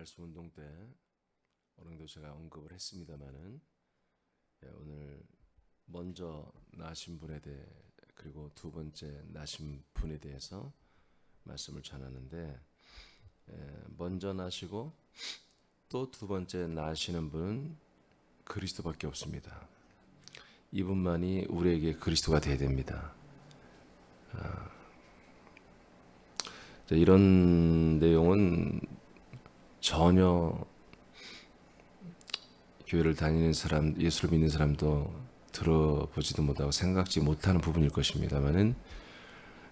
말씀 운동 때 어느 정도 제가 언급을 했습니다만은 오늘 먼저 나신 분에 대해 그리고 두 번째 나신 분에 대해서 말씀을 전하는데 먼저 나시고 또 두 번째 나시는 분은 그리스도밖에 없습니다. 이분만이 우리에게 그리스도가 되어야 됩니다. 이런 내용은 전혀 교회를 다니는 사람, 예수를 믿는 사람도 들어보지도 못하고 생각지 못하는 부분일 것입니다만은,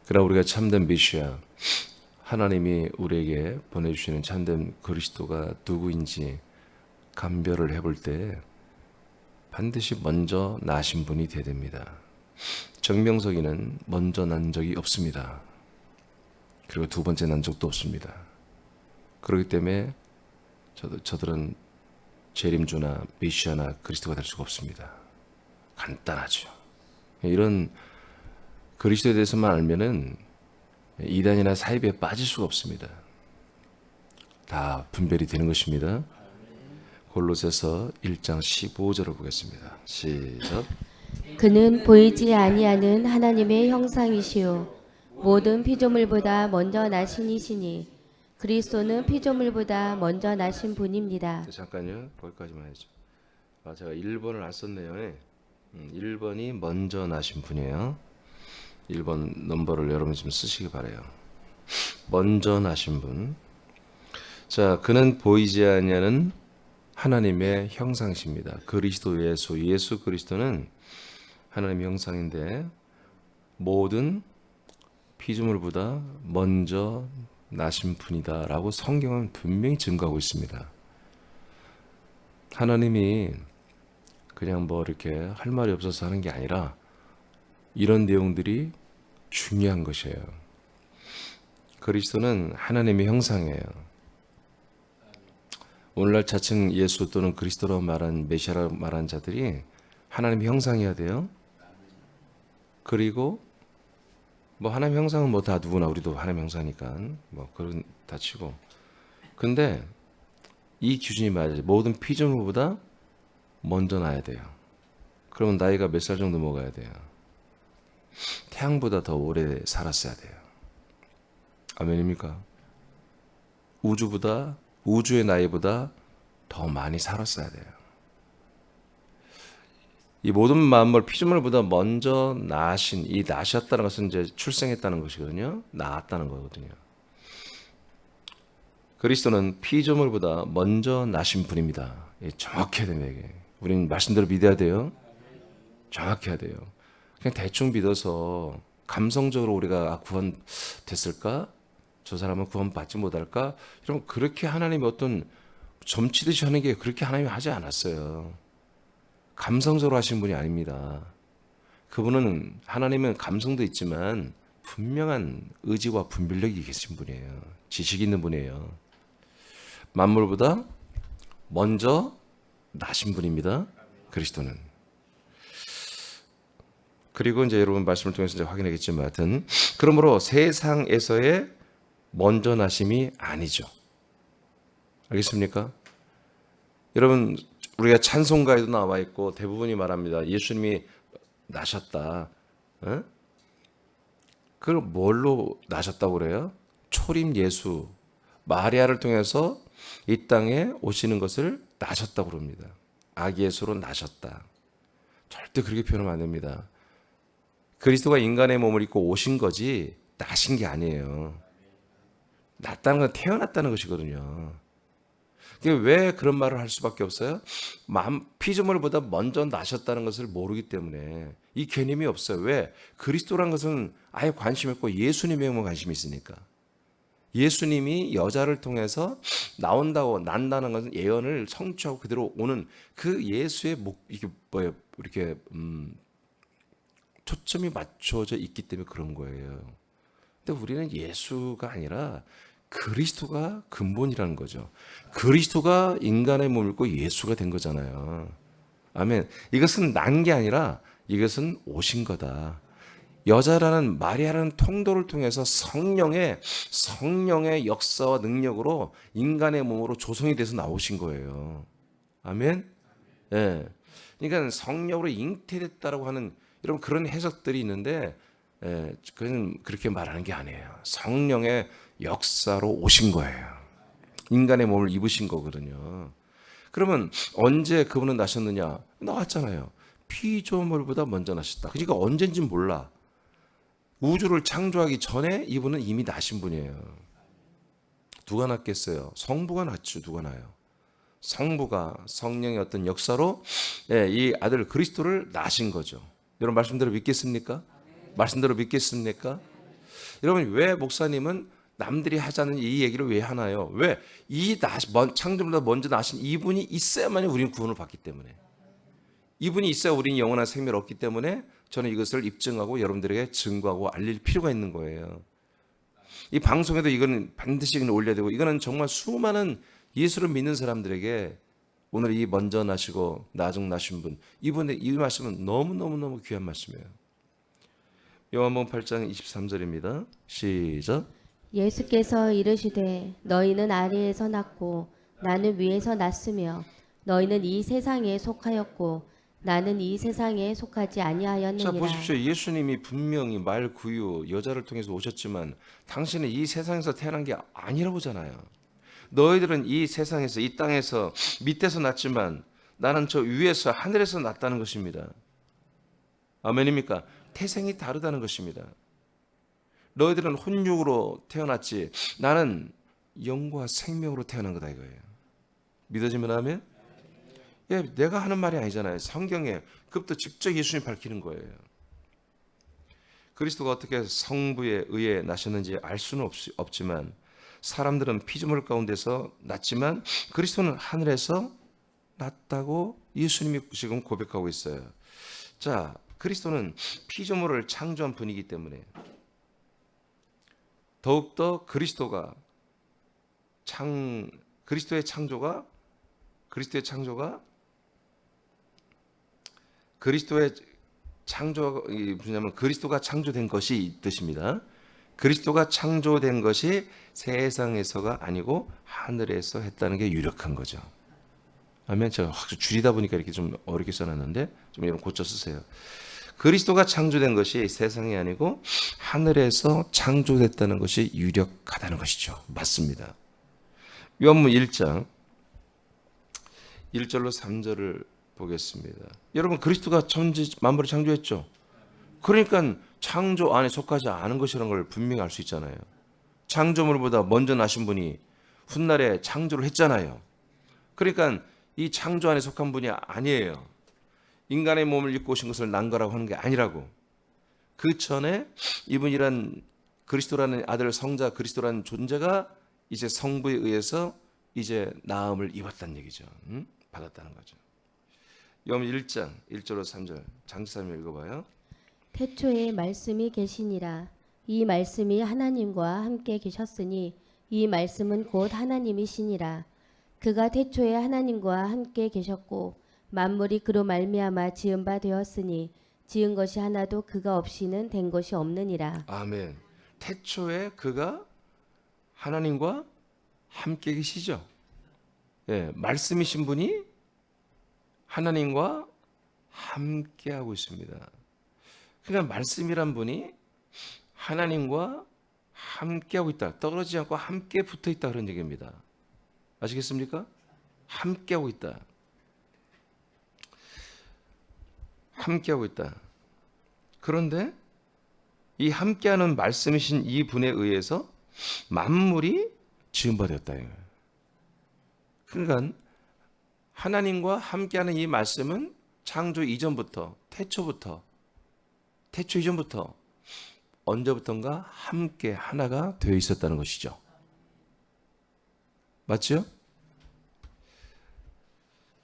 그러나 우리가 참된 메시아, 하나님이 우리에게 보내주시는 참된 그리스도가 누구인지 감별을 해볼 때 반드시 먼저 나신 분이 되어야 됩니다. 정명석이는 먼저 난 적이 없습니다. 그리고 두 번째 난 적도 없습니다. 그렇기 때문에 저들은 재림주나 메시아나 그리스도가 될 수가 없습니다. 간단하죠. 이런 그리스도에 대해서만 알면은 이단이나 사이비에 빠질 수가 없습니다. 다 분별이 되는 것입니다. 골로새서 1장 15절을 보겠습니다. 시작. 그는 보이지 아니하는 하나님의 형상이시요 모든 피조물보다 먼저 나신 이시니 그리스도는 피조물보다 먼저 나신 분입니다. 잠깐요. 거기까지만 해야죠. 제가 1번을 안 썼네요. 1번이 먼저 나신 분이에요. 1번 넘버를 여러분 좀 쓰시기 바라요. 먼저 나신 분. 자, 그는 보이지 아니하는 하나님의 형상이십니다. 그리스도 예수 그리스도는 하나님의 형상인데 모든 피조물보다 먼저 나신 분이다 라고 성경은 분명히 증거하고 있습니다. 하나님이 그냥 뭐 이렇게 할 말이 없어서 하는 게 아니라 이런 내용들이 중요한 것이에요. 그리스도는 하나님의 형상이에요. 오늘날 자칭 예수 또는 그리스도라고 말한 메시아라고 말한 자들이 하나님의 형상이어야 돼요. 그리고 뭐 하나님 형상은 뭐 다 누구나 우리도 하나님 형상이니까 뭐 그런 다 치고, 근데 이 기준이 맞아요. 모든 피조물보다 먼저 나야 돼요. 그러면 나이가 몇 살 정도 먹어야 돼요? 태양보다 더 오래 살았어야 돼요. 아멘입니까? 우주의 나이보다 더 많이 살았어야 돼요. 이 모든 만물 피조물보다 먼저 나신, 이 나셨다는 것은 이제 출생했다는 것이거든요. 나았다는 거거든요. 그리스도는 피조물보다 먼저 나신 분입니다. 정확해야 됩니다. 이게. 우리는 말씀대로 믿어야 돼요. 정확해야 돼요. 그냥 대충 믿어서 감성적으로 우리가 구원 됐을까? 저 사람은 구원 받지 못할까? 이런 그렇게 하나님이 어떤 점치듯이 하는 게 그렇게 하나님이 하지 않았어요. 감성적으로 하신 분이 아닙니다. 그분은, 하나님은 감성도 있지만 분명한 의지와 분별력이 계신 분이에요. 지식이 있는 분이에요. 만물보다 먼저 나신 분입니다. 그리스도는. 그리고 이제 여러분 말씀을 통해서 이제 확인하겠지만, 하여튼 그러므로 세상에서의 먼저 나심이 아니죠. 알겠습니까? 여러분, 우리가 찬송가에도 나와 있고 대부분이 말합니다. 예수님이 나셨다. 그걸 뭘로 나셨다고 그래요? 초림 예수, 마리아를 통해서 이 땅에 오시는 것을 나셨다고 그럽니다. 아기 예수로 나셨다. 절대 그렇게 표현하면 안 됩니다. 그리스도가 인간의 몸을 입고 오신 거지 나신 게 아니에요. 났다는 건 태어났다는 것이거든요. 왜 그런 말을 할 수밖에 없어요? 피조물보다 먼저 나셨다는 것을 모르기 때문에 이 개념이 없어요. 왜? 그리스도란 것은 아예 관심이 없고 예수님에만 관심이 있으니까. 예수님이 여자를 통해서 나온다고, 난다는 것은 예언을 성취하고 그대로 오는 그 예수의 이게 뭐예요? 이렇게 초점이 맞춰져 있기 때문에 그런 거예요. 근데 우리는 예수가 아니라 그리스도가 근본이라는 거죠. 그리스도가 인간의 몸을 입고 예수가 된 거잖아요. 아멘. 이것은 난 게 아니라 이것은 오신 거다. 여자라는 마리아라는 통도를 통해서 성령의 역사와 능력으로 인간의 몸으로 조성이 돼서 나오신 거예요. 아멘. 예. 그러니까 성령으로 잉태됐다라고 하는 이런 그런 해석들이 있는데, 그건 그렇게 말하는 게 아니에요. 성령의 역사로 오신 거예요. 인간의 몸을 입으신 거거든요. 그러면 언제 그분은 나셨느냐? 나왔잖아요. 피조물보다 먼저 나셨다. 그러니까 언젠지 몰라. 우주를 창조하기 전에 이분은 이미 나신 분이에요. 누가 낳겠어요? 성부가 낳죠. 누가 낳아요? 성부가 성령의 어떤 역사로 이 아들 그리스도를 낳으신 거죠. 여러분 말씀대로 믿겠습니까? 말씀대로 믿겠습니까? 여러분 왜 목사님은 남들이 하자는 이 얘기를 왜 하나요? 왜? 이 창조보다 먼저 나신 이분이 있어야만이 우리는 구원을 받기 때문에, 이분이 있어야 우리는 영원한 생명을 얻기 때문에 저는 이것을 입증하고 여러분들에게 증거하고 알릴 필요가 있는 거예요. 이 방송에도 이거는 반드시 올려야 되고, 이거는 정말 수많은 예수를 믿는 사람들에게 오늘 이 먼저 나시고 나중 나신 분, 이분의 이 말씀은 너무너무너무 귀한 말씀이에요. 요한복음 8장 23절입니다. 시작. 예수께서 이르시되 너희는 아래에서 났고 나는 위에서 났으며 너희는 이 세상에 속하였고 나는 이 세상에 속하지 아니하였느니라. 자 보십시오. 예수님이 분명히 말 구유 여자를 통해서 오셨지만 당신은 이 세상에서 태어난 게 아니라고잖아요. 너희들은 이 세상에서 이 땅에서 밑에서 났지만 나는 저 위에서 하늘에서 났다는 것입니다. 아멘입니까? 태생이 다르다는 것입니다. 너희들은 혼육으로 태어났지 나는 영과 생명으로 태어난 거다 이거예요. 믿어지면 아멘? 예, 내가 하는 말이 아니잖아요. 성경에 그것도 직접 예수님이 밝히는 거예요. 그리스도가 어떻게 성부에 의해 나셨는지 알 수는 없지만 사람들은 피조물 가운데서 났지만 그리스도는 하늘에서 났다고 예수님이 지금 고백하고 있어요. 자, 그리스도는 피조물을 창조한 분이기 때문에 더욱더 그리스도의 창조가 뭐냐면 그리스도가 창조된 것이 이 뜻입니다. 그리스도가 창조된 것이 세상에서가 아니고 하늘에서 했다는 게 유력한 거죠. 아멘. 제가 확 줄이다 보니까 이렇게 좀 어렵게 써놨는데 좀 이런 고쳐 쓰세요. 그리스도가 창조된 것이 세상이 아니고 하늘에서 창조됐다는 것이 유력하다는 것이죠. 맞습니다. 요한복음 1장 1절로 3절을 보겠습니다. 여러분 그리스도가 만물을 창조했죠. 그러니까 창조 안에 속하지 않은 것이라는 걸 분명히 알 수 있잖아요. 창조물보다 먼저 나신 분이 훗날에 창조를 했잖아요. 그러니까 이 창조 안에 속한 분이 아니에요. 인간의 몸을 입고 오신 것을 난 거라고 하는 게 아니라고. 그 전에 이분이란 그리스도라는 아들 성자 그리스도라는 존재가 이제 성부에 의해서 이제 나음을 입었다는 얘기죠. 받았다는 거죠. 요한복음 1장 1절로 3절 장지사님 읽어봐요. 태초에 말씀이 계시니라. 이 말씀이 하나님과 함께 계셨으니 이 말씀은 곧 하나님이시니라. 그가 태초에 하나님과 함께 계셨고 만물이 그로 말미암아 지은 바 되었으니 지은 것이 하나도 그가 없이는 된 것이 없느니라. 아멘. 태초에 그가 하나님과 함께 계시죠. 예, 말씀이신 분이 하나님과 함께 하고 있습니다. 그러니까 말씀이란 분이 하나님과 함께 하고 있다. 떨어지지 않고 함께 붙어 있다 그런 얘기입니다. 아시겠습니까? 함께 하고 있다. 함께 하고 있다. 그런데 이 함께하는 말씀이신 이 분에 의해서 만물이 지은 바 되었다. 그러니까 하나님과 함께하는 이 말씀은 창조 이전부터 태초 이전부터 언제부턴가 함께 하나가 되어 있었다는 것이죠. 맞죠?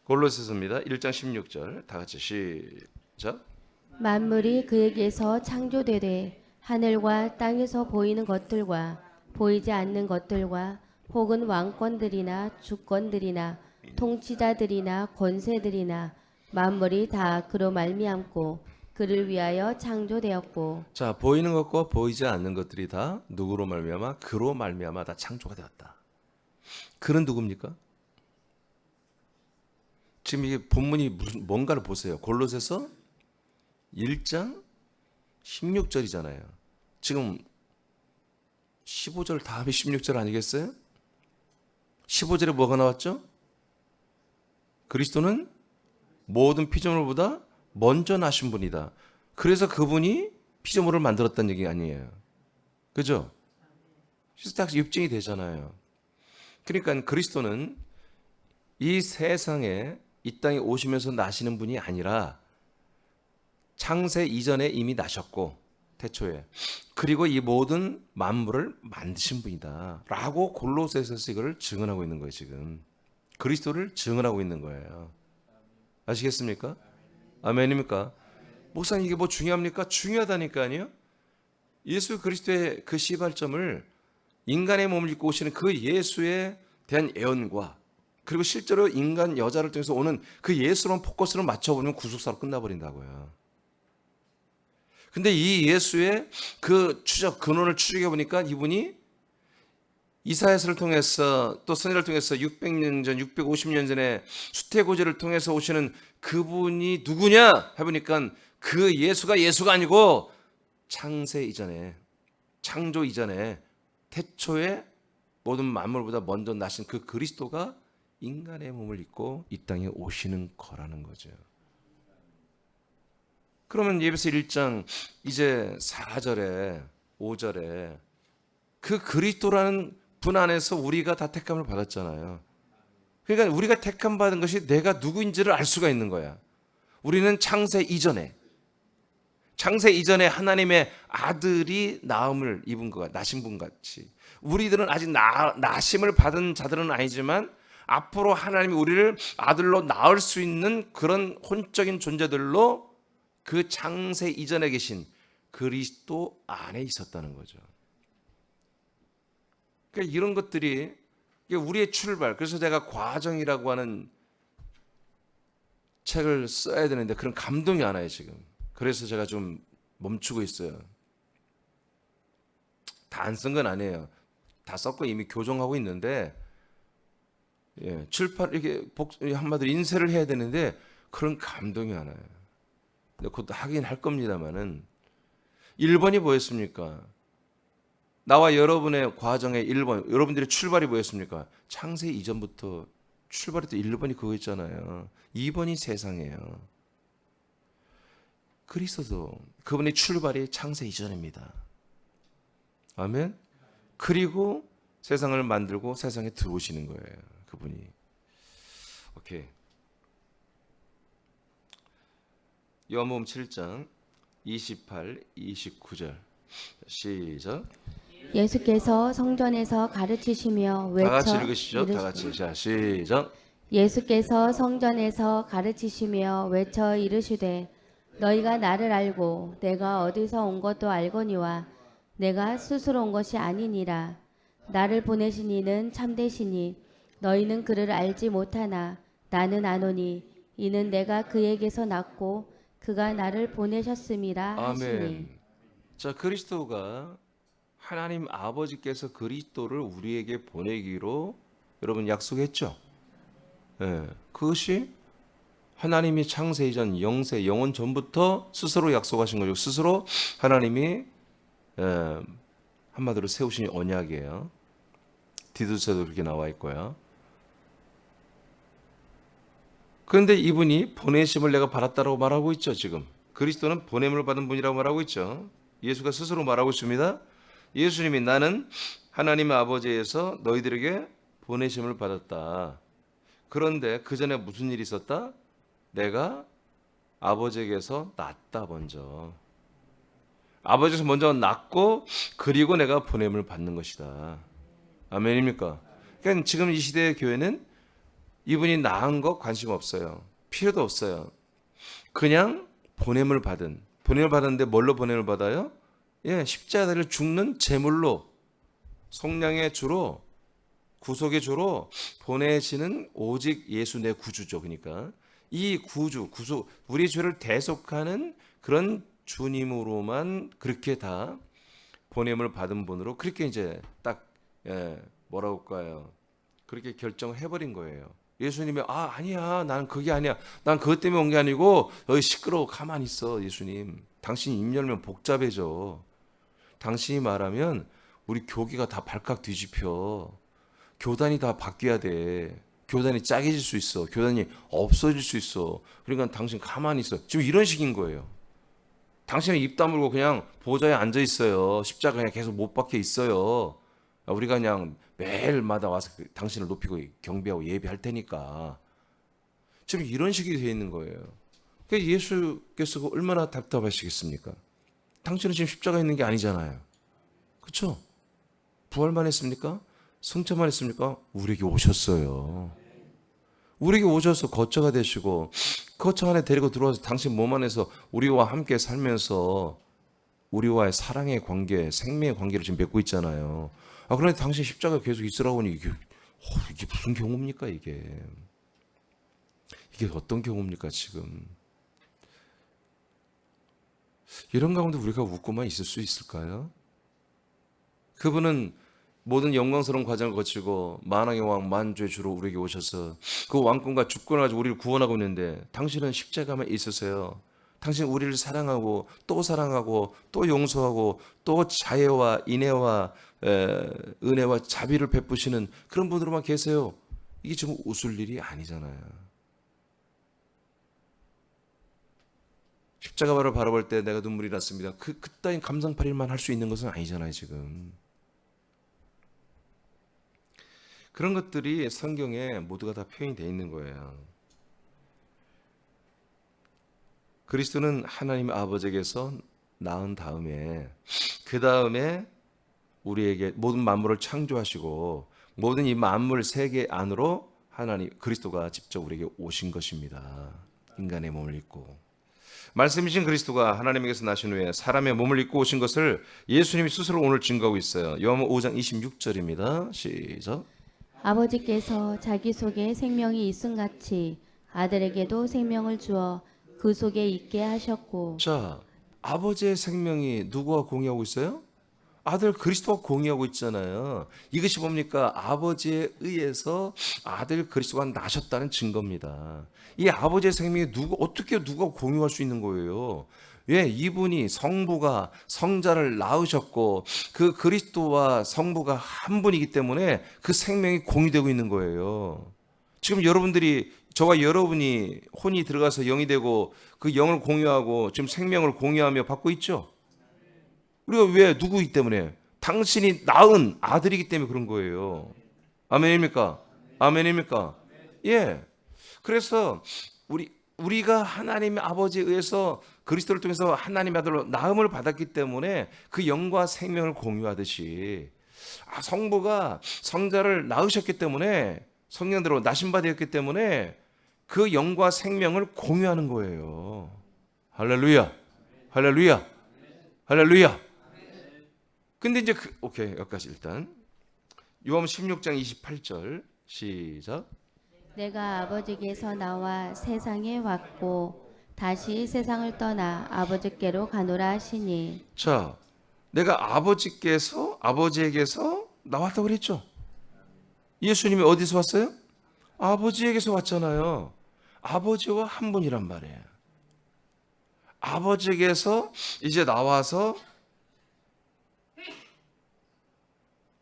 골로새서입니다. 1장 16절 다 같이 시작. 만물이 그에게서 창조되되 하늘과 땅에서 보이는 것들과 보이지 않는 것들과 혹은 왕권들이나 주권들이나 통치자들이나 권세들이나 만물이 다 그로 말미암고 그를 위하여 창조되었고 자, 보이는 것과 보이지 않는 것들이 다 누구로 말미암아? 그로 말미암아 다 창조가 되었다. 그는 누굽니까? 지금 이게 본문이 뭔가를 보세요. 골로새서 1장 16절이잖아요. 지금 15절 다음에 16절 아니겠어요? 15절에 뭐가 나왔죠? 그리스도는 모든 피조물보다 먼저 나신 분이다. 그래서 그분이 피조물을 만들었다는 얘기 아니에요. 그죠? 그래서 딱 입증이 되잖아요. 그러니까 그리스도는 이 세상에 이 땅에 오시면서 나시는 분이 아니라 창세 이전에 이미 나셨고 태초에 그리고 이 모든 만물을 만드신 분이다 라고 골로새서에서 이걸 증언하고 있는 거예요. 지금 그리스도를 증언하고 있는 거예요. 아시겠습니까? 아멘입니까? 목사님 이게 뭐 중요합니까? 중요하다니까요. 예수 그리스도의 그 시발점을 인간의 몸을 입고 오시는 그 예수에 대한 애언과 그리고 실제로 인간 여자를 통해서 오는 그 예수로만 포커스를 맞춰보면 구속사로 끝나버린다고요. 근데 이 예수의 그 추적, 근원을 추적해 보니까 이분이 이사야서를 통해서 또 선지자를 통해서 600년 전, 650년 전에 수태고제를 통해서 오시는 그분이 누구냐 해보니까 그 예수가 아니고 창세 이전에, 창조 이전에 태초에 모든 만물보다 먼저 나신 그 그리스도가 인간의 몸을 입고 이 땅에 오시는 거라는 거죠. 그러면 예배서 1장 이제 4절에 5절에 그 그리스도라는 분 안에서 우리가 다 택함을 받았잖아요. 그러니까 우리가 택함 받은 것이 내가 누구인지를 알 수가 있는 거야. 우리는 창세 이전에 하나님의 아들이 나음을 입은 것, 나신 분 같이 우리들은 아직 나심을 받은 자들은 아니지만 앞으로 하나님이 우리를 아들로 낳을 수 있는 그런 혼적인 존재들로 그 창세 이전에 계신 그리스도 안에 있었다는 거죠. 그러니까 이런 것들이 우리의 출발, 그래서 제가 과정이라고 하는 책을 써야 되는데 그런 감동이 안 와요 지금. 그래서 제가 좀 멈추고 있어요. 다 안 쓴 건 아니에요. 다 썼고 이미 교정하고 있는데 출판 이렇게 한마디로 인쇄를 해야 되는데 그런 감동이 안 와요. 근데 그것도 하긴 할 겁니다만은 1번이 뭐였습니까? 나와 여러분의 과정의 1번, 여러분들의 출발이 뭐였습니까? 창세 이전부터 출발했던 1번이 그거 있잖아요. 2번이 세상이에요. 그리스도도 그분의 출발이 창세 이전입니다. 아멘. 그리고 세상을 만들고 세상에 들어오시는 거예요. 그분이. 오케이. 요한복음 7장 28, 29절 시작. 예수께서 성전에서 가르치시며 다 같이 외쳐 읽으시죠. 다 같이. 자, 시작. 예수께서 성전에서 가르치시며 외쳐 이르시되 너희가 나를 알고 내가 어디서 온 것도 알거니와 내가 스스로 온 것이 아니니라. 나를 보내신 이는 참되시니 너희는 그를 알지 못하나 나는 아노니 이는 내가 그에게서 났고 그가 나를 보내셨음이라 하시니. 아멘. 자, 그리스도가 하나님 아버지께서 그리스도를 우리에게 보내기로 여러분 약속했죠. 그것이 하나님이 창세 이전 영세 영원 전부터 스스로 약속하신 거죠. 스스로 하나님이 한마디로 세우신 언약이에요. 디도서에도 그렇게 나와 있고요. 그런데 이분이 보내심을 내가 받았다라고 말하고 있죠. 지금 그리스도는 보냄을 받은 분이라고 말하고 있죠. 예수가 스스로 말하고 있습니다. 예수님이 나는 하나님 아버지에서 너희들에게 보내심을 받았다. 그런데 그 전에 무슨 일이 있었다? 내가 아버지에게서 낳았다 먼저. 아버지에서 먼저 낳고 그리고 내가 보냄을 받는 것이다. 아멘입니까? 그러니까 지금 이 시대의 교회는 이분이 낳은 거 관심 없어요. 필요도 없어요. 그냥 보냄을 받았는데 뭘로 보냄을 받아요? 십자가를 죽는 제물로 속량의 주로 구속의 주로 보내시는 오직 예수 내 구주죠. 그러니까 이 구속, 우리 죄를 대속하는 그런 주님으로만 그렇게 다 보냄을 받은 분으로 그렇게 이제 딱 뭐라고 할까요? 그렇게 결정을 해버린 거예요. 예수님이 아니야, 나는 그게 아니야, 난 그것 때문에 온 게 아니고 너희 시끄러워, 가만히 있어. 예수님, 당신이 입 열면 복잡해져. 당신이 말하면 우리 교계가 다 발칵 뒤집혀. 교단이 다 바뀌어야 돼. 교단이 짜게질 수 있어. 교단이 없어질 수 있어. 그러니까 당신 가만히 있어. 지금 이런 식인 거예요. 당신은 입 다물고 그냥 보좌에 앉아 있어요. 십자가 그냥 계속 못 박혀 있어요. 우리가 그냥 매일마다 와서 당신을 높이고 경배하고 예배할 테니까. 지금 이런 식이 되어 있는 거예요. 그러니까 예수께서 얼마나 답답하시겠습니까? 당신은 지금 십자가에 있는 게 아니잖아요. 그렇죠? 부활만 했습니까? 승천만 했습니까? 우리에게 오셨어요. 우리에게 오셔서 거처가 되시고 거처 안에 데리고 들어와서 당신 몸 안에서 우리와 함께 살면서 우리와의 사랑의 관계, 생명의 관계를 지금 맺고 있잖아요. 그런데 당신 십자가 계속 있으라고 하니 이게 무슨 경우입니까 이게? 이게 어떤 경우입니까 지금? 이런 가운데 우리가 웃고만 있을 수 있을까요? 그분은 모든 영광스러운 과정을 거치고 만왕의 왕 만주의 주로 우리에게 오셔서 그 왕권과 주권을 가지고 우리를 구원하고 있는데 당신은 십자가만 있으세요. 당신 우리를 사랑하고 또 용서하고 또 자애와 인애와 은혜와 자비를 베푸시는 그런 분으로만 계세요. 이게 지금 웃을 일이 아니잖아요. 십자가를 바라볼 때 내가 눈물이 났습니다. 그따윈 감상팔이만 할 수 있는 것은 아니잖아요 지금. 그런 것들이 성경에 모두가 다 표현이 되어 있는 거예요. 그리스도는 하나님 아버지에게서 낳은 다음에 그 다음에 우리에게 모든 만물을 창조하시고 모든 이 만물 세계 안으로 하나님 그리스도가 직접 우리에게 오신 것입니다. 인간의 몸을 입고 말씀이신 그리스도가 하나님에게서 나신 후에 사람의 몸을 입고 오신 것을 예수님이 스스로 오늘 증거하고 있어요. 요한복음 5장 26절입니다. 시작. 아버지께서 자기 속에 생명이 있음같이 아들에게도 생명을 주어 그 속에 있게 하셨고. 자, 아버지의 생명이 누구와 공유하고 있어요? 아들 그리스도와 공유하고 있잖아요. 이것이 뭡니까? 아버지에 의해서 아들 그리스도가 나셨다는 증거입니다. 이 아버지의 생명이 어떻게 누가 공유할 수 있는 거예요? 왜? 이분이 성부가 성자를 낳으셨고 그 그리스도와 성부가 한 분이기 때문에 그 생명이 공유되고 있는 거예요. 지금 여러분들이 저와 여러분이 혼이 들어가서 영이 되고 그 영을 공유하고 지금 생명을 공유하며 받고 있죠. 우리가 왜 누구이기 때문에? 당신이 낳은 아들이기 때문에 그런 거예요. 아멘입니까? 아멘입니까? 예. 그래서 우리가 하나님의 아버지에 의해서 그리스도를 통해서 하나님의 아들로 낳음을 받았기 때문에 그 영과 생명을 공유하듯이 성부가 성자를 낳으셨기 때문에 성령대로 나신바 되었기 때문에 그 영과 생명을 공유하는 거예요. 할렐루야. 할렐루야. 할렐루야. 근데 이제 오케이, 여기까지 일단. 요한복음 16장 28절 시작. 내가 아버지께서 나와 세상에 왔고 다시 세상을 떠나 아버지께로 가노라 하시니. 자, 내가 아버지에게서 나왔다고 그랬죠. 예수님이 어디서 왔어요? 아버지에게서 왔잖아요. 아버지와 한 분이란 말이에요. 아버지에게서 이제 나와서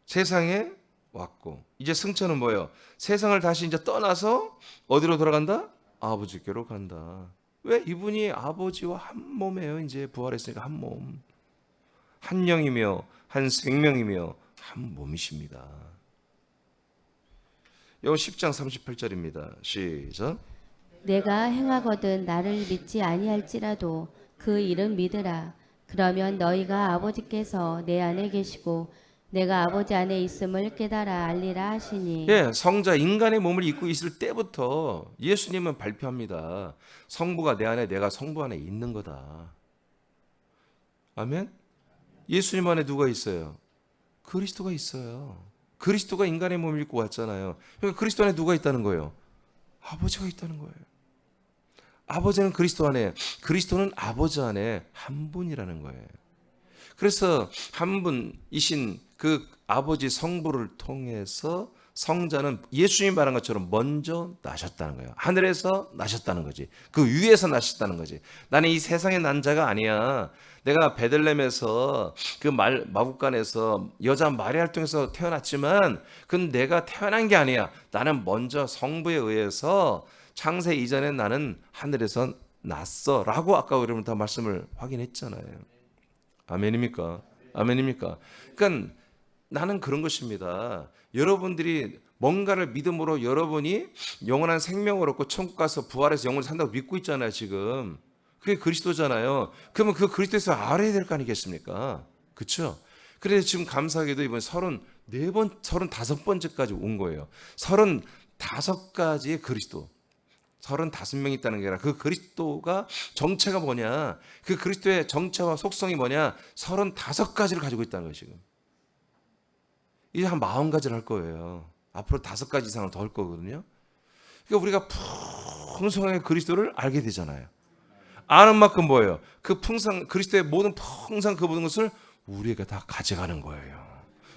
세상에 왔고 이제 승천은 뭐예요? 세상을 다시 이제 떠나서 어디로 돌아간다? 아버지께로 간다. 왜? 이분이 아버지와 한 몸이에요. 이제 부활했으니까 한 몸, 한 영이며 한 생명이며 한 몸이십니다. 요한 10장 38절입니다. 시작. 내가 행하거든 나를 믿지 아니할지라도 그 일은 믿으라. 그러면 너희가 아버지께서 내 안에 계시고 내가 아버지 안에 있음을 깨달아 알리라 하시니. 예, 성자 인간의 몸을 입고 있을 때부터 예수님은 발표합니다. 성부가 내 안에, 내가 성부 안에 있는 거다. 아멘. 예수님 안에 누가 있어요? 그리스도가 있어요. 그리스도가 인간의 몸을 입고 왔잖아요. 그러니까 그리스도 안에 누가 있다는 거예요? 아버지가 있다는 거예요. 아버지는 그리스도 안에, 그리스도는 아버지 안에 한 분이라는 거예요. 그래서 한 분이신 그 아버지 성부를 통해서 성자는 예수님이 말한 것처럼 먼저 나셨다는 거예요. 하늘에서 나셨다는 거지. 그 위에서 나셨다는 거지. 나는 이 세상에 난 자가 아니야. 내가 베들레헴에서 그 마국간에서 여자 마리아를 통해서 태어났지만 그건 내가 태어난 게 아니야. 나는 먼저 성부에 의해서 창세 이전에 나는 하늘에서 났어 라고 아까 여러분 다 말씀을 확인했잖아요. 아멘입니까? 아멘입니까? 그러니까 나는 그런 것입니다. 여러분들이 뭔가를 믿음으로 여러분이 영원한 생명을 얻고 천국 가서 부활해서 영원히 산다고 믿고 있잖아요, 지금. 그게 그리스도잖아요. 그러면 그 그리스도에서 알아야 될 거 아니겠습니까? 그렇죠? 그래서 지금 감사하게도 이번 34번, 35번째까지 온 거예요. 35가지의 그리스도. 35명이 있다는 게 아니라 그 그리스도가 정체가 뭐냐, 그 그리스도의 정체와 속성이 뭐냐, 35가지를 가지고 있다는 거예요, 지금. 이제 한 40가지를 할 거예요. 앞으로 5가지 이상을 더 할 거거든요. 그러니까 우리가 풍성하게 그리스도를 알게 되잖아요. 아는 만큼 뭐예요? 그 그리스도의 모든 풍성 그 모든 것을 우리에게 다 가져가는 거예요.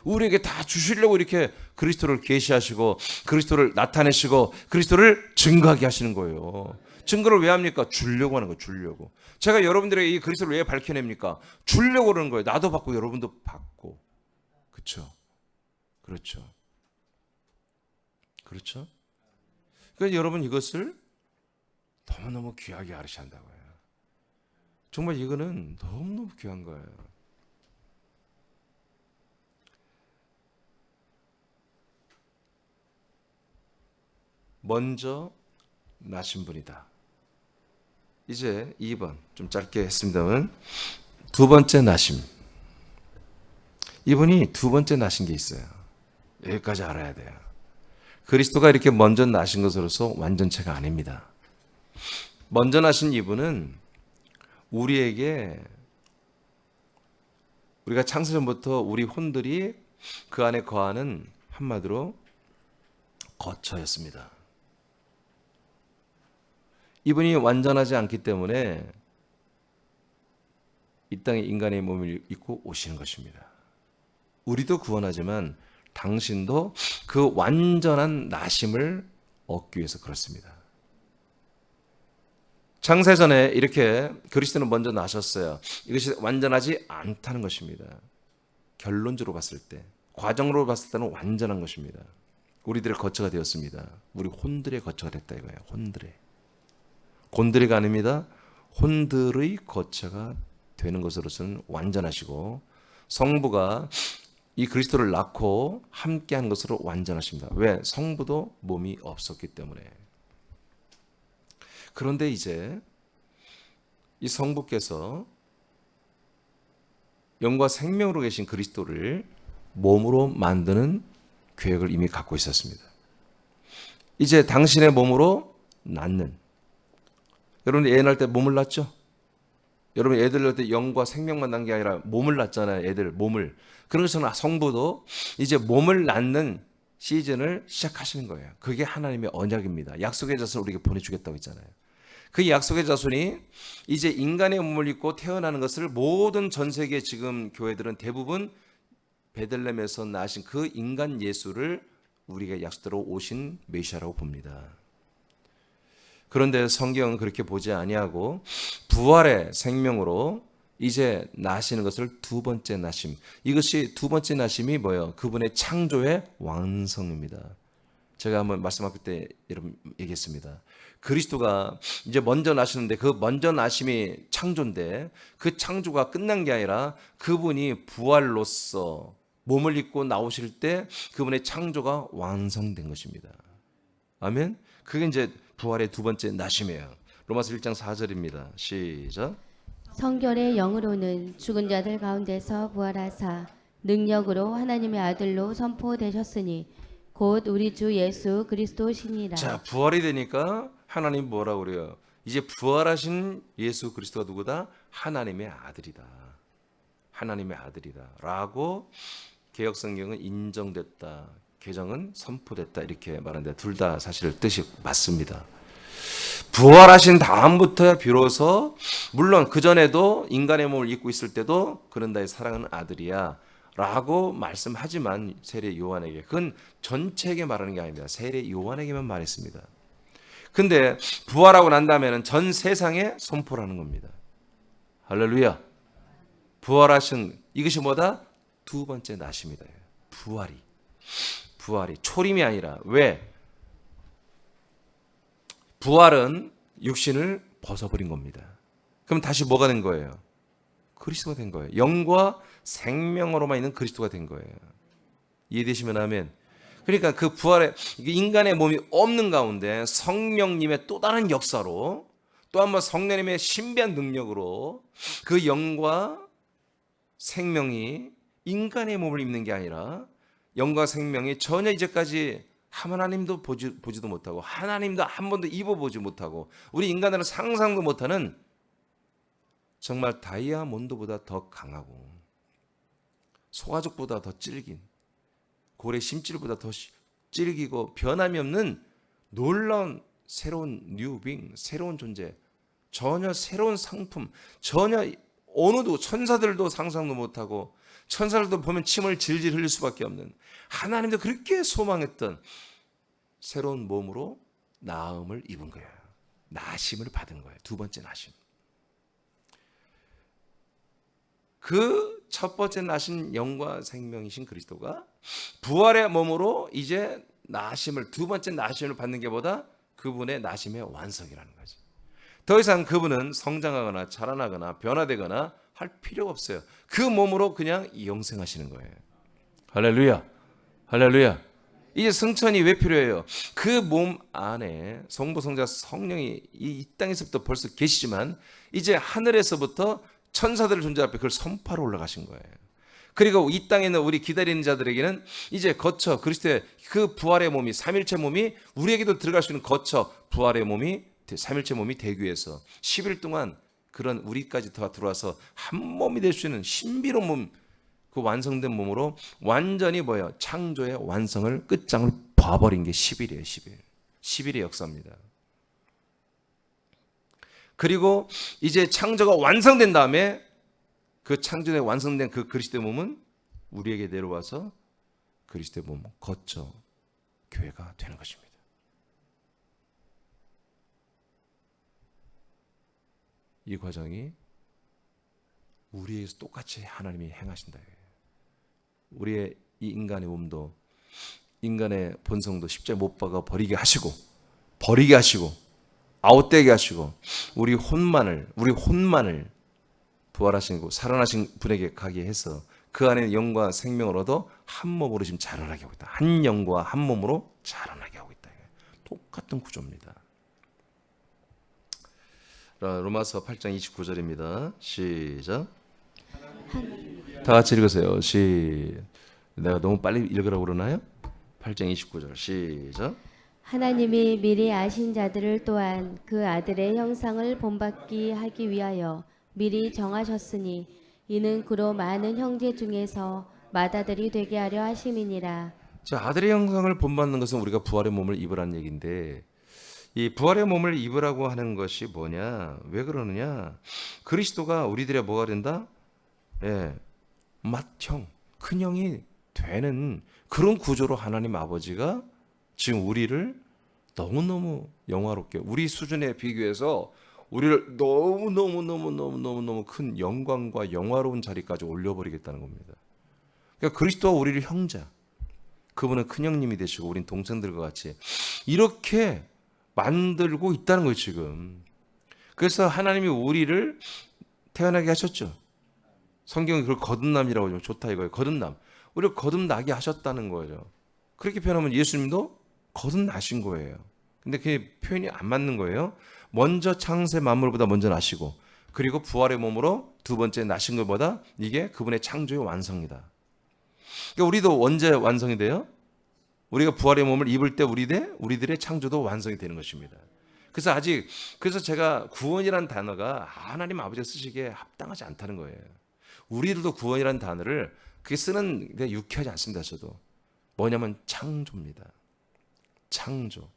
우리에게 다 주시려고 이렇게 그리스도를 계시하시고 그리스도를 나타내시고 그리스도를 증거하게 하시는 거예요. 증거를 왜 합니까? 주려고 하는 거예요. 주려고. 제가 여러분들에게 이 그리스도를 왜 밝혀냅니까? 주려고 그러는 거예요. 나도 받고 여러분도 받고. 그렇죠? 그렇죠. 그렇죠? 그러니까 여러분 이것을 너무너무 귀하게 알으셔야 한다고요. 정말 이거는 너무너무 귀한 거예요. 먼저 나신 분이다. 이제 2번 좀 짧게 했습니다만 두 번째 나심. 이분이 두 번째 나신 게 있어요. 여기까지 알아야 돼요. 그리스도가 이렇게 먼저 나신 것으로서 완전체가 아닙니다. 먼저 나신 이분은 우리에게 우리가 창세전부터 우리 혼들이 그 안에 거하는 한마디로 거처였습니다. 이분이 완전하지 않기 때문에 이 땅에 인간의 몸을 입고 오시는 것입니다. 우리도 구원하지만 당신도 그 완전한 나심을 얻기 위해서 그렇습니다. 창세전에 이렇게 그리스도는 먼저 나셨어요. 이것이 완전하지 않다는 것입니다. 결론적으로 봤을 때, 과정으로 봤을 때는 완전한 것입니다. 우리들의 거처가 되었습니다. 우리 혼들의 거처가 됐다 이거예요. 곤드레가 아닙니다. 혼들의 거처가 되는 것으로서는 완전하시고 성부가 이 그리스도를 낳고 함께한 것으로 완전하십니다. 왜? 성부도 몸이 없었기 때문에. 그런데 이제 이 성부께서 영과 생명으로 계신 그리스도를 몸으로 만드는 계획을 이미 갖고 있었습니다. 이제 당신의 몸으로 낳는, 여러분 애 낳을 때 몸을 낳죠? 여러분 애들 낳을 때 영과 생명만 낳는 게 아니라 몸을 낳잖아요. 애들 몸을. 그런 것처럼 성부도 이제 몸을 낳는 시즌을 시작하시는 거예요. 그게 하나님의 언약입니다. 약속의 자손을 우리에게 보내주겠다고 했잖아요. 그 약속의 자손이 이제 인간의 몸을 입고 태어나는 것을 모든 전 세계 지금 교회들은 대부분 베들레헴에서 나신 그 인간 예수를 우리가 약속대로 오신 메시아라고 봅니다. 그런데 성경은 그렇게 보지 아니하고 부활의 생명으로 이제 나시는 것을 두 번째 나심. 이것이 두 번째 나심이 뭐예요? 그분의 창조의 완성입니다. 제가 한번 말씀할 때 여러분 얘기했습니다. 그리스도가 이제 먼저 나시는데 그 먼저 나심이 창조인데 그 창조가 끝난 게 아니라 그분이 부활로서 몸을 입고 나오실 때 그분의 창조가 완성된 것입니다. 아멘. 그게 이제 부활의 두 번째 나심이에요. 로마서 1장 4절입니다. 시작. 성결의 영으로는 죽은 자들 가운데서 부활하사 능력으로 하나님의 아들로 선포되셨으니 곧 우리 주 예수 그리스도시니라. 자, 부활이 되니까 하나님 뭐라고 그래요? 이제 부활하신 예수 그리스도가 누구다? 하나님의 아들이다. 하나님의 아들이다. 라고 개역성경은 인정됐다. 개정은 선포됐다. 이렇게 말하는데 둘 다 사실 뜻이 맞습니다. 부활하신 다음부터야 비로소, 물론 그전에도 인간의 몸을 입고 있을 때도 그런 나의 사랑하는 아들이야 라고 말씀하지만 세례 요한에게, 그건 전체에게 말하는 게 아닙니다. 세례 요한에게만 말했습니다. 근데 부활하고 난 다음에는 전 세상에 선포를 하는 겁니다. 할렐루야. 부활하신, 이것이 뭐다? 두 번째 나심이다. 부활이 초림이 아니라. 왜? 부활은 육신을 벗어버린 겁니다. 그럼 다시 뭐가 된 거예요? 그리스도가 된 거예요. 영과 생명으로만 있는 그리스도가 된 거예요. 이해되시면 아멘. 그러니까 그 부활에, 인간의 몸이 없는 가운데 성령님의 또 다른 역사로, 또 한 번 성령님의 신비한 능력으로 그 영과 생명이 인간의 몸을 입는 게 아니라, 영과 생명이 전혀 이제까지 하나님도 보지도 못하고 하나님도 한 번도 입어보지 못하고 우리 인간들은 상상도 못하는, 정말 다이아몬드보다 더 강하고 소가죽보다 더 질긴, 고래 심줄보다 더 질기고 변함이 없는 놀라운 새로운 뉴빙, 새로운 존재, 전혀 새로운 상품, 전혀 어느 누구, 천사들도 상상도 못하고 천사들도 보면 침을 질질 흘릴 수밖에 없는, 하나님도 그렇게 소망했던 새로운 몸으로 나음을 입은 거예요. 나심을 받은 거예요. 두 번째 나심. 그 첫 번째 나신 영과 생명이신 그리스도가 부활의 몸으로 이제 나심을, 두 번째 나심을 받는 게 보다 그분의 나심의 완성이라는 거죠. 더 이상 그분은 성장하거나 자라나거나 변화되거나 할 필요가 없어요. 그 몸으로 그냥 영생하시는 거예요. 할렐루야. 할렐루야. 이제 승천이 왜 필요해요? 그 몸 안에 성부, 성자, 성령이 이 땅에서부터 벌써 계시지만 이제 하늘에서부터 천사들 존재 앞에 그걸 선포하러 올라가신 거예요. 그리고 이 땅에 있는 우리 기다리는 자들에게는 이제 거처, 그리스도의 그 부활의 몸이, 삼일체 몸이 우리에게도 들어갈 수 있는 거처, 부활의 몸이, 삼일체 몸이 되기 위해서 10일 동안 그런 우리까지 들어와서 한 몸이 될 수 있는 신비로운 몸, 그 완성된 몸으로 완전히 뭐예요? 창조의 완성을, 끝장을 봐버린 게 10일이에요. 10일의 역사입니다. 그리고 이제 창조가 완성된 다음에 그 창조에 완성된 그 그리스도의 몸은 우리에게 내려와서 그리스도의 몸, 거처, 교회가 되는 것입니다. 이 과정이 우리에게서 똑같이 하나님이 행하신다. 우리의 이 인간의 몸도, 인간의 본성도 십자가에 못 박아 버리게 하시고 아웃되게 하시고 우리 혼만을 부활하신 살아나신 분에게 가게 해서 그 안에 영과 생명을 얻어 한 몸으로 지금 자라나게 하고 있다. 한 영과 한 몸으로 자라나게 하고 있다. 똑같은 구조입니다. 로마서 8장 29절입니다. 시작. 다 같이 읽으세요. 내가 너무 빨리 읽으라고 그러나요? 8장 29절 시작. 하나님이 미리 아신 자들을 또한 그 아들의 형상을 본받게 하기 위하여 미리 정하셨으니 이는 그로 많은 형제 중에서 맏아들이 되게 하려 하심이니라. 자, 아들의 형상을 본받는 것은 우리가 부활의 몸을 입으라는 얘기인데, 이 부활의 몸을 입으라고 하는 것이 뭐냐? 왜 그러느냐? 그리스도가 우리들의 뭐가 된다? 맏형, 큰형이 되는 그런 구조로 하나님 아버지가 지금 우리를 너무너무 영화롭게, 우리 수준에 비교해서 우리를 너무너무 큰 영광과 영화로운 자리까지 올려버리겠다는 겁니다. 그러니까 그리스도와 우리를 형제, 그분은 큰형님이 되시고 우린 동생들과 같이 이렇게 만들고 있다는 거예요 지금. 그래서 하나님이 우리를 태어나게 하셨죠. 성경이 그걸 거듭남이라고 하죠. 좋다 이거예요. 거듭남. 우리를 거듭나게 하셨다는 거예요. 그렇게 표현하면 예수님도 거듭나신 거예요. 근데 그게 표현이 안 맞는 거예요. 먼저 창세 만물보다 먼저 나시고, 그리고 부활의 몸으로 두 번째 나신 것보다 이게 그분의 창조의 완성이다. 그러니까 우리도 언제 완성이 돼요? 우리가 부활의 몸을 입을 때 우리들의 창조도 완성이 되는 것입니다. 그래서 제가 구원이라는 단어가 하나님 아버지가 쓰시기에 합당하지 않다는 거예요. 우리들도 구원이라는 단어를 그게 쓰는 게 유쾌하지 않습니다. 저도. 뭐냐면 창조입니다. 창조.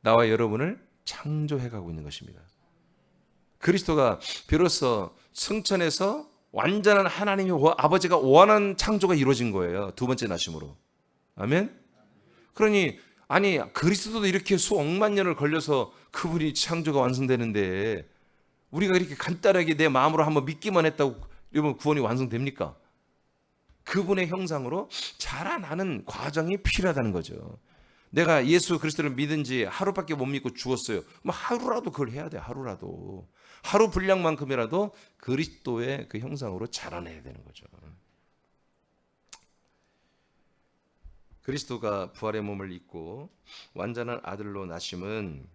나와 여러분을 창조해가고 있는 것입니다. 그리스도가 비로소 승천해서 완전한 하나님의 아버지가 원하는 창조가 이루어진 거예요. 두 번째 나심으로. 아멘. 그러니 아니 그리스도도 이렇게 수억만 년을 걸려서 그분이 창조가 완성되는데 우리가 이렇게 간단하게 내 마음으로 한번 믿기만 했다고 이러면 구원이 완성됩니까? 그분의 형상으로 자라나는 과정이 필요하다는 거죠. 내가 예수 그리스도를 믿은 지 하루밖에 못 믿고 죽었어요. 뭐 하루라도 그걸 해야 돼. 하루라도. 하루 분량만큼이라도 그리스도의 그 형상으로 자라내야 되는 거죠. 그리스도가 부활의 몸을 입고 완전한 아들로 나심은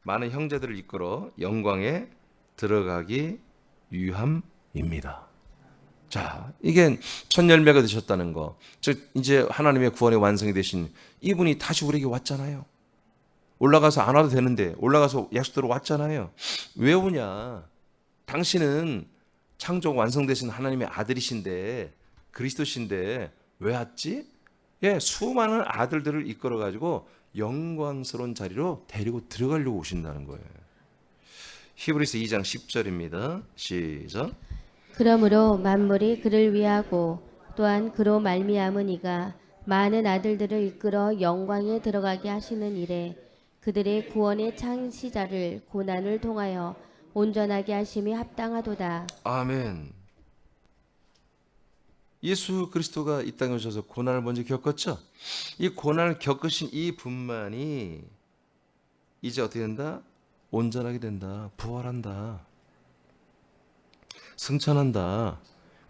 많은 형제들을 이끌어 영광에 들어가기 위함입니다. 자, 이게 첫 열매가 되셨다는 거. 즉 이제 하나님의 구원의 완성이 되신 이분이 다시 우리에게 왔잖아요. 올라가서 안 와도 되는데 올라가서 약속대로 왔잖아요. 왜 오냐? 당신은 창조 완성되신 하나님의 아들이신데 그리스도신데 왜 왔지? 예, 수많은 아들들을 이끌어 가지고 영광스러운 자리로 데리고 들어가려고 오신다는 거예요. 히브리서 2장 10절입니다. 시작. 그러므로 만물이 그를 위하고 또한 그로 말미암은 이가 많은 아들들을 이끌어 영광에 들어가게 하시는 일에 그들의 구원의 창시자를 고난을 통하여 온전하게 하심이 합당하도다. 아멘. 예수 그리스도가 이 땅에 오셔서 고난을 먼저 겪었죠. 이 고난을 겪으신 이 분만이 이제 어떻게 된다? 온전하게 된다. 부활한다. 승천한다.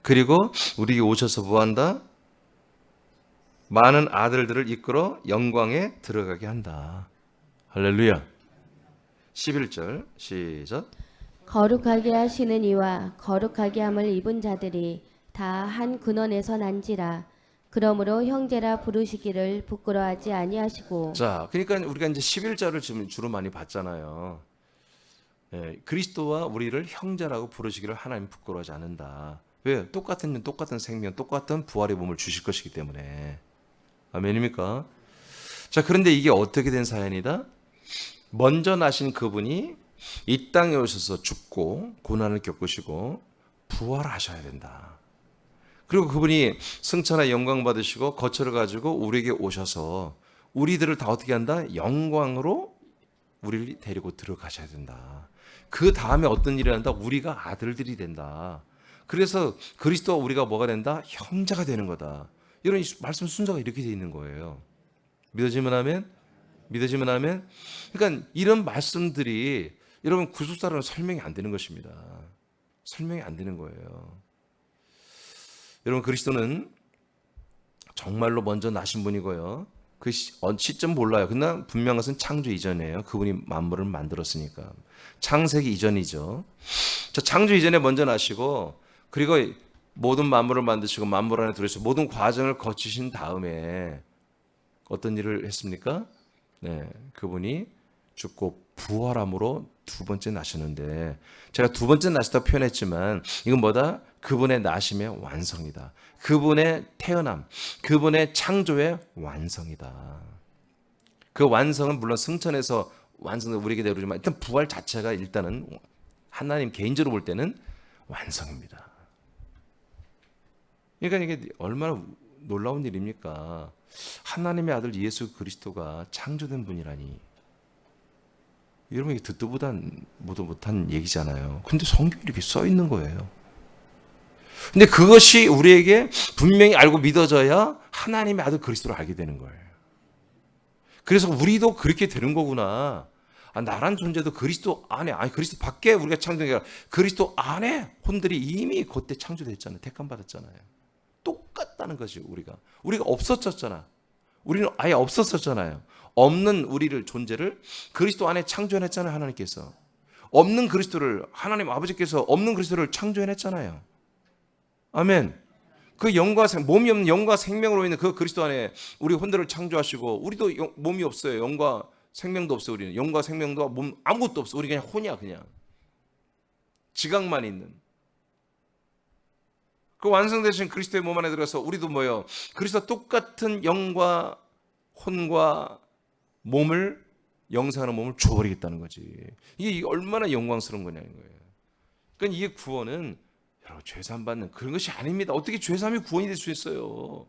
그리고 우리에게 오셔서 뭐한다? 많은 아들들을 이끌어 영광에 들어가게 한다. 할렐루야. 11절 시작. 거룩하게 하시는 이와 거룩하게 함을 입은 자들이 다 한 근원에서 난지라. 그러므로 형제라 부르시기를 부끄러워하지 아니하시고. 자, 그러니까 우리가 이제 11절을 지금 주로 많이 봤잖아요. 예, 그리스도와 우리를 형제라고 부르시기를 하나님 부끄러워하지 않는다. 왜? 똑같은 생명, 똑같은 부활의 몸을 주실 것이기 때문에. 아멘입니까? 자, 그런데 이게 어떻게 된 사연이다? 먼저 나신 그분이 이 땅에 오셔서 죽고 고난을 겪으시고 부활하셔야 된다. 그리고 그분이 승천과 영광 받으시고 거처를 가지고 우리에게 오셔서 우리들을 다 어떻게 한다? 영광으로 우리를 데리고 들어가셔야 된다. 그 다음에 어떤 일이 한다? 우리가 아들들이 된다. 그래서 그리스도와 우리가 뭐가 된다? 형제가 되는 거다. 이런 말씀 순서가 이렇게 돼 있는 거예요. 믿어지면 아멘? 믿어지면 아멘? 그러니까 이런 말씀들이 여러분 구속사로는 설명이 안 되는 것입니다. 설명이 안 되는 거예요. 여러분 그리스도는 정말로 먼저 나신 분이고요. 그 시점 몰라요. 그러나 분명한 것은 창조 이전이에요. 그분이 만물을 만들었으니까. 창세기 이전이죠. 저 창조 이전에 먼저 나시고 그리고 모든 만물을 만드시고 만물 안에 들어서 모든 과정을 거치신 다음에 어떤 일을 했습니까? 네, 그분이 죽고 부활함으로 두 번째 나셨는데 제가 두 번째 나셨다고 표현했지만 이건 뭐다? 그분의 나심의 완성이다. 그분의 태어남, 그분의 창조의 완성이다. 그 완성은 물론 승천에서 완성을 우리에게 내려주지만 일단 부활 자체가 일단은 하나님 개인적으로 볼 때는 완성입니다. 그러니까 이게 얼마나 놀라운 일입니까? 하나님의 아들 예수 그리스도가 창조된 분이라니. 여러분 이게 듣도 못한 얘기잖아요. 근데 성경에 이렇게 써 있는 거예요. 근데 그것이 우리에게 분명히 알고 믿어져야 하나님의 아들 그리스도를 알게 되는 거예요. 그래서 우리도 그렇게 되는 거구나. 아, 나란 존재도 그리스도 안에, 아니 그리스도 밖에 우리가 창조된 게 아니라 그리스도 안에 혼들이 이미 그때 창조됐잖아요. 택함 받았잖아요. 똑같다는 거지 우리가 없었었잖아. 우리는 아예 없었었잖아요. 없는 우리를 존재를 그리스도 안에 창조해냈잖아요. 하나님께서 없는 그리스도를 하나님 아버지께서 없는 그리스도를 창조해냈잖아요. 아멘. 그 영과 몸이 없는 영과 생명으로 있는 그 그리스도 안에 우리 혼들을 창조하시고 우리도 몸이 없어요. 영과 생명도 없어요. 우리는 영과 생명도 몸 아무것도 없어. 우리 그냥 혼이야 그냥 지각만 있는. 그 완성되신 그리스도의 몸 안에 들어서 우리도 뭐예요? 그리스도 똑같은 영과 혼과 몸을 영생하는 몸을 줘버리겠다는 거지. 이게 얼마나 영광스러운 거냐는 거예요. 그러니까 이게 구원은 여러분 죄사함 받는 그런 것이 아닙니다. 어떻게 죄사함이 구원이 될 수 있어요?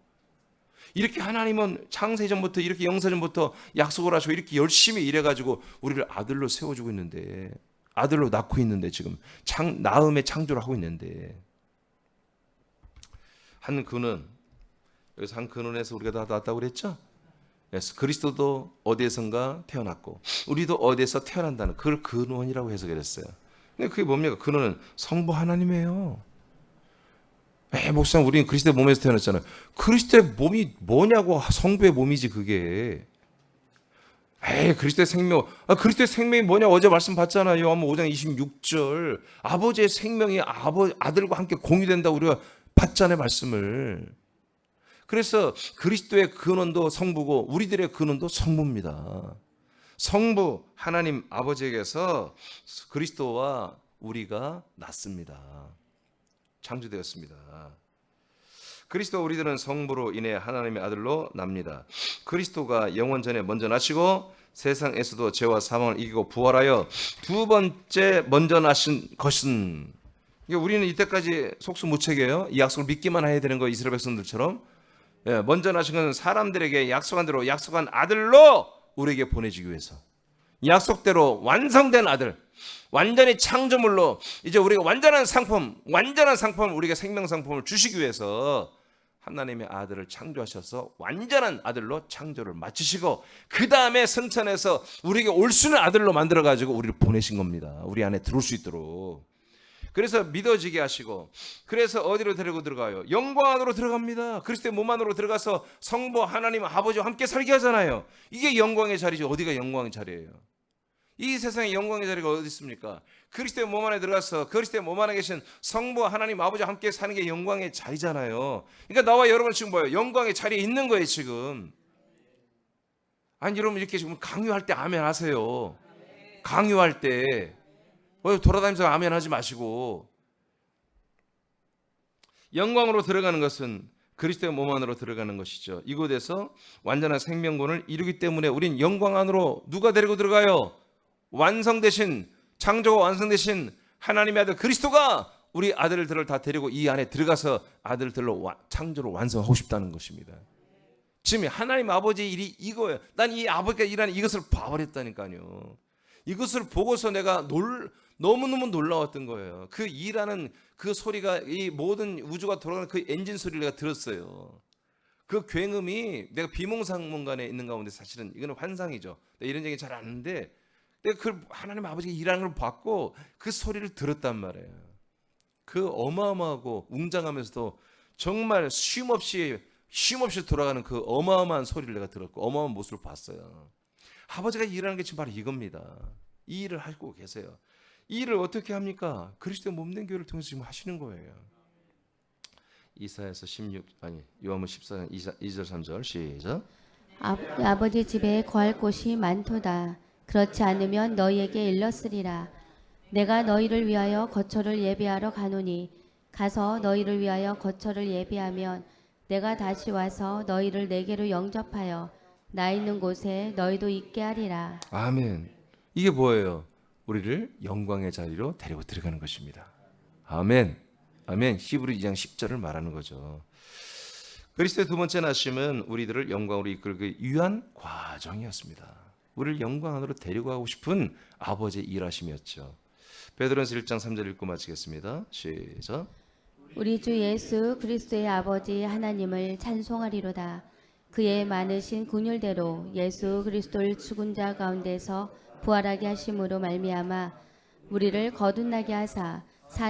이렇게 하나님은 창세전부터 이렇게 영세전부터 약속을 하시고 이렇게 열심히 일해가지고 우리를 아들로 세워주고 있는데, 아들로 낳고 있는데, 지금 낳음의 창조를 하고 있는데, 한 근원, 여기서 한 근원에서 우리가 다 낳았다고 그랬죠? 그래서 그리스도도 어디에선가 태어났고 우리도 어디에서 태어난다는 그걸 근원이라고 해석을 했어요. 근데 그게 뭡니까? 근원은 성부 하나님이에요. 목사님, 우리는 그리스도의 몸에서 태어났잖아요. 그리스도의 몸이 뭐냐고. 성부의 몸이지 그게. 그리스도의 생명. 그리스도의 생명이 뭐냐, 어제 말씀 봤잖아요. 요한복음 5장 26절. 아버지의 생명이 아들과 함께 공유된다고 우리가 봤잖아요, 말씀을. 그래서 그리스도의 근원도 성부고 우리들의 근원도 성부입니다. 성부 하나님 아버지에게서 그리스도와 우리가 낳습니다. 창조되었습니다. 그리스도 우리들은 성부로 인해 하나님의 아들로 납니다. 그리스도가 영원 전에 먼저 나시고 세상에서도 죄와 사망을 이기고 부활하여 두 번째 먼저 나신 것은, 우리는 이때까지 속수무책이에요. 이 약속을 믿기만 해야 되는 거예요, 이스라엘 백성들처럼. 먼저 나신 것은 사람들에게 약속한 대로 약속한 아들로 우리에게 보내주기 위해서, 약속대로 완성된 아들, 완전히 창조물로 이제 우리가 완전한 상품 우리가 생명 상품을 주시기 위해서 하나님의 아들을 창조하셔서 완전한 아들로 창조를 마치시고 그 다음에 승천해서 우리에게 올 수 있는 아들로 만들어 가지고 우리를 보내신 겁니다. 우리 안에 들어올 수 있도록. 그래서 믿어지게 하시고, 그래서 어디로 데리고 들어가요? 영광 안으로 들어갑니다. 그리스도의 몸 안으로 들어가서 성부 하나님 아버지와 함께 살게 하잖아요. 이게 영광의 자리죠. 어디가 영광의 자리예요? 이 세상에 영광의 자리가 어디 있습니까? 그리스도의 몸 안에 들어가서 그리스도의 몸 안에 계신 성부 하나님 아버지와 함께 사는 게 영광의 자리잖아요. 그러니까 나와 여러분 지금 뭐예요? 영광의 자리에 있는 거예요 지금. 아니 여러분, 이렇게 지금 강요할 때 아멘 하세요. 강요할 때 돌아다니면서 아멘 하지 마시고. 영광으로 들어가는 것은 그리스도의 몸 안으로 들어가는 것이죠. 이곳에서 완전한 생명권을 이루기 때문에 우린 영광 안으로 누가 데리고 들어가요? 완성되신, 창조가 완성되신 하나님의 아들 그리스도가 우리 아들들을 다 데리고 이 안에 들어가서 아들들로 창조를 완성하고 싶다는 것입니다. 지금 하나님 아버지의 일이 이거예요. 난 이 아버지가 일하는 이것을 봐버렸다니까요. 이것을 보고서 내가 너무너무 놀라웠던 거예요. 그 일하는 그 소리가, 이 모든 우주가 돌아가는 그 엔진 소리를 내가 들었어요. 그 굉음이 내가 비몽사몽간에 있는 가운데, 사실은 이거는 환상이죠. 내가 이런 얘기 잘 아는데 내가 그 하나님 아버지가 일하는 걸 봤고 그 소리를 들었단 말이에요. 그 어마어마하고 웅장하면서도 정말 쉼없이 돌아가는 그 어마어마한 소리를 내가 들었고 어마어마한 모습을 봤어요. 아버지가 일하는 게 지금 바로 이겁니다. 이 일을 하고 계세요. 이 일을 어떻게 합니까? 그리스도의 몸된 교회를 통해서 지금 하시는 거예요. 이사야서 16, 요한복음 14장 2절 3절 시작. 아버지 집에 거할 곳이 많도다. 그렇지 않으면 너희에게 일렀으리라. 내가 너희를 위하여 거처를 예비하러 가노니 가서 너희를 위하여 거처를 예비하면 내가 다시 와서 너희를 내게로 영접하여 나 있는 곳에 너희도 있게 하리라. 아멘. 이게 뭐예요? 우리를 영광의 자리로 데리고 들어가는 것입니다. 아멘. 아멘. 히브리 2장 10절을 말하는 거죠. 그리스도의 두 번째 나심은 우리들을 영광으로 이끌기 위한 과정이었습니다. 우리를 영광 안으로 데리고 가고 싶은 아버지의 일하심이었죠. 베드로전서 1장 3절 읽고 마치겠습니다. 시작. 우리 주 예수 그리스도의 아버지 하나님을 찬송하리로다. 그의 많으신 긍휼대로 예수 그리스도를 죽은 자 가운데서 부활하게 하심으로 말미암아 우리를 거듭나게 하사 산